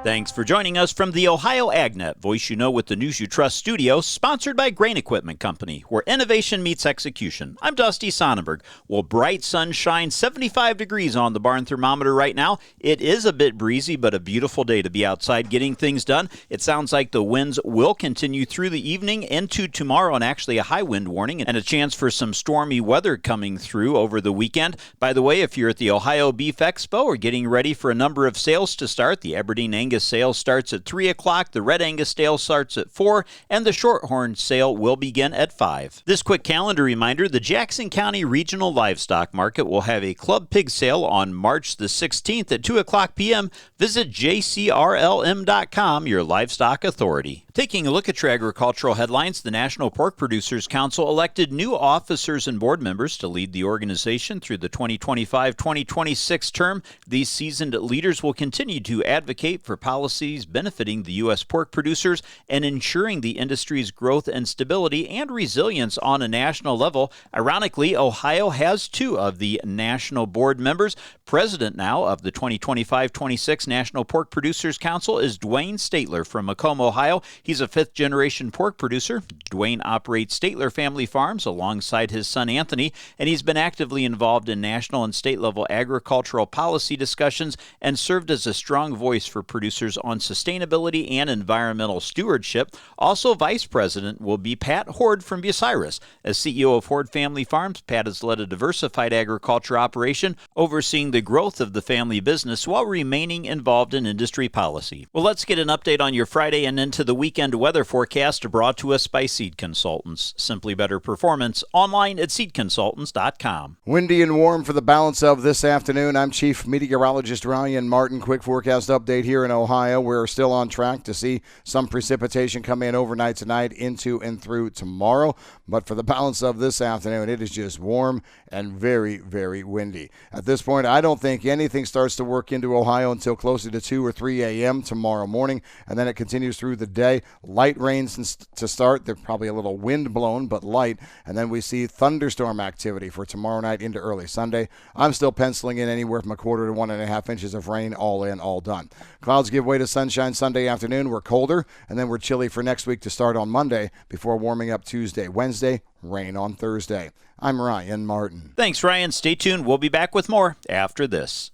Thanks for joining us from the Ohio AgNet, voice you know with the news you trust studio, sponsored by Grain Equipment Company, where innovation meets execution. I'm Dusty Sonnenberg. Well, bright sunshine, 75 degrees on the barn thermometer right now. It is a bit breezy, but a beautiful day to be outside getting things done. It sounds like the winds will continue through the evening into tomorrow, and actually a high wind warning and a chance for some stormy weather coming through over the weekend. By the way, if you're at the Ohio Beef Expo or getting ready for a number of sales to start, the Aberdeen Angus sale starts at 3 o'clock, the Red Angus sale starts at 4, and the Shorthorn sale will begin at 5. This quick calendar reminder, the Jackson County Regional Livestock Market will have a club pig sale on March the 16th at 2 o'clock p.m. Visit jcrlm.com, your livestock authority. Taking a look at your agricultural headlines, the National Pork Producers Council elected new officers and board members to lead the organization through the 2025-2026 term. These seasoned leaders will continue to advocate for policies benefiting the U.S. pork producers and ensuring the industry's growth and stability and resilience on a national level. Ironically, Ohio has 2 of the national board members. President now of the 2025-26 National Pork Producers Council is Dwayne Statler from Macomb, Ohio. He's a 5th-generation pork producer. Dwayne operates Statler Family Farms alongside his son Anthony, and he's been actively involved in national and state-level agricultural policy discussions and served as a strong voice for producers on sustainability and environmental stewardship. Also, Vice President will be Pat Hord from Bucyrus. As CEO of Hord Family Farms, Pat has led a diversified agriculture operation, overseeing the growth of the family business while remaining involved in industry policy. Well, let's get an update on your Friday and into the weekend weather forecast brought to us by Seed Consultants. Simply better performance, online at seedconsultants.com. Windy and warm for the balance of this afternoon. I'm Chief Meteorologist Ryan Martin. Quick forecast update here in Ohio. We're still on track to see some precipitation come in overnight tonight into and through tomorrow. But for the balance of this afternoon, it is just warm and very, very windy. At this point, I don't think anything starts to work into Ohio until closer to 2 or 3 a.m. tomorrow morning, and then it continues through the day. Light rains to start. They're probably a little wind blown, but light. And then we see thunderstorm activity for tomorrow night into early Sunday. I'm still penciling in anywhere from 1/4 to 1.5 inches of rain, all in, all done. Clouds give way to sunshine Sunday afternoon. We're colder, and then we're chilly for next week to start on Monday before warming up Tuesday. Wednesday, rain on Thursday. I'm Ryan Martin. Thanks, Ryan. Stay tuned. We'll be back with more after this.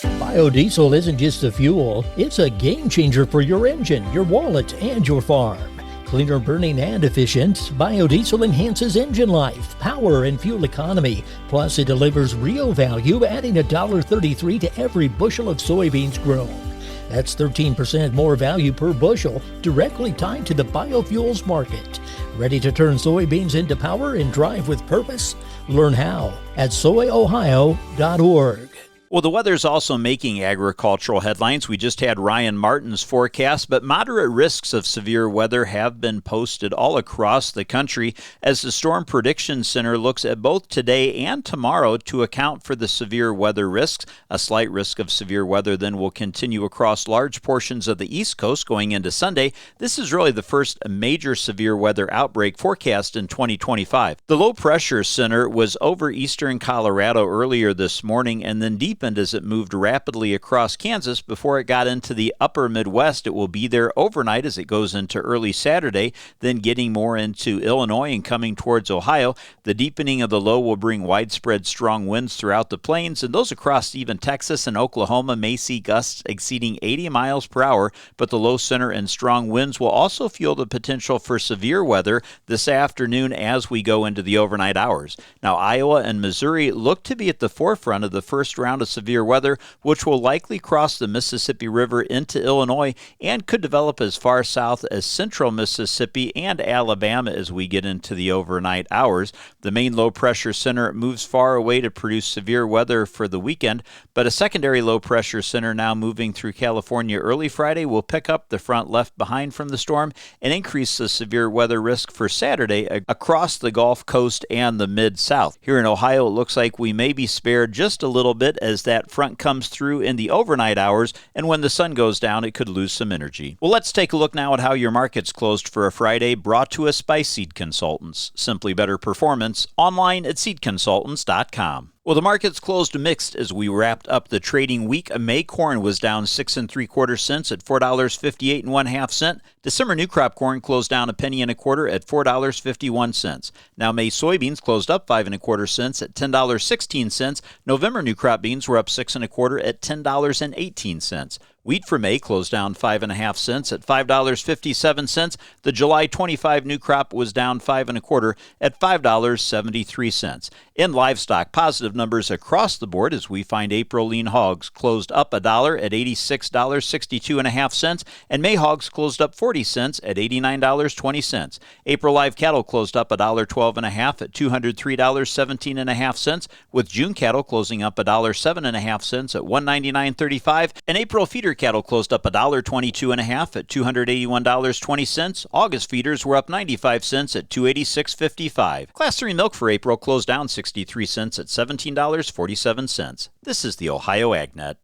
Biodiesel isn't just a fuel, it's a game changer for your engine, your wallet, and your farm. Cleaner burning and efficient, biodiesel enhances engine life, power, and fuel economy. Plus, it delivers real value, adding $1.33 to every bushel of soybeans grown. That's 13% more value per bushel, directly tied to the biofuels market. Ready to turn soybeans into power and drive with purpose? Learn how at soyohio.org. Well, the weather's also making agricultural headlines. We just had Ryan Martin's forecast, but moderate risks of severe weather have been posted all across the country as the Storm Prediction Center looks at both today and tomorrow to account for the severe weather risks. A slight risk of severe weather then will continue across large portions of the East Coast going into Sunday. This is really the first major severe weather outbreak forecast in 2025. The Low Pressure Center was over eastern Colorado earlier this morning and then deepened as it moved rapidly across Kansas before it got into the upper Midwest. It will be there overnight as it goes into early Saturday, then getting more into Illinois and coming towards Ohio. The deepening of the low will bring widespread strong winds throughout the plains, and those across even Texas and Oklahoma may see gusts exceeding 80 miles per hour, but the low center and strong winds will also fuel the potential for severe weather this afternoon as we go into the overnight hours. Now, Iowa and Missouri look to be at the forefront of the first round of severe weather, which will likely cross the Mississippi River into Illinois and could develop as far south as central Mississippi and Alabama as we get into the overnight hours. The main low pressure center moves far away to produce severe weather for the weekend, but a secondary low pressure center now moving through California early Friday will pick up the front left behind from the storm and increase the severe weather risk for Saturday across the Gulf Coast and the Mid-South. Here in Ohio, it looks like we may be spared just a little bit as that front comes through in the overnight hours, and when the sun goes down, it could lose some energy. Well, let's take a look now at how your market's closed for a Friday, brought to us by Seed Consultants. Simply better performance, online at seedconsultants.com. Well, the markets closed mixed as we wrapped up the trading week. May corn was down 6 3/4 cents at $4.58 1/2 cent. December new crop corn closed down 1 1/4 at $4.51. Now May soybeans closed up 5 1/4 cents at $10.16. November new crop beans were up 6 1/4 at $10.18. Wheat for May closed down 5 1/2 cents at $5.57. The July 25 new crop was down 5 1/4 at $5.73. In livestock, positive numbers across the board as we find April lean hogs closed up $1 at $86.62 1/2 cents, and May hogs closed up 40 cents at $89.20. April live cattle closed up $1.12 1/2 at $203.17 1/2 cents, with June cattle closing up $1.07 1/2 cents at $199.35, and April feeder cattle closed up $1.22 1/2 at $281.20. August feeders were up 95 cents at $286.55. Class 3 milk for April closed down 63 cents at $17.47. This is the Ohio AgNet.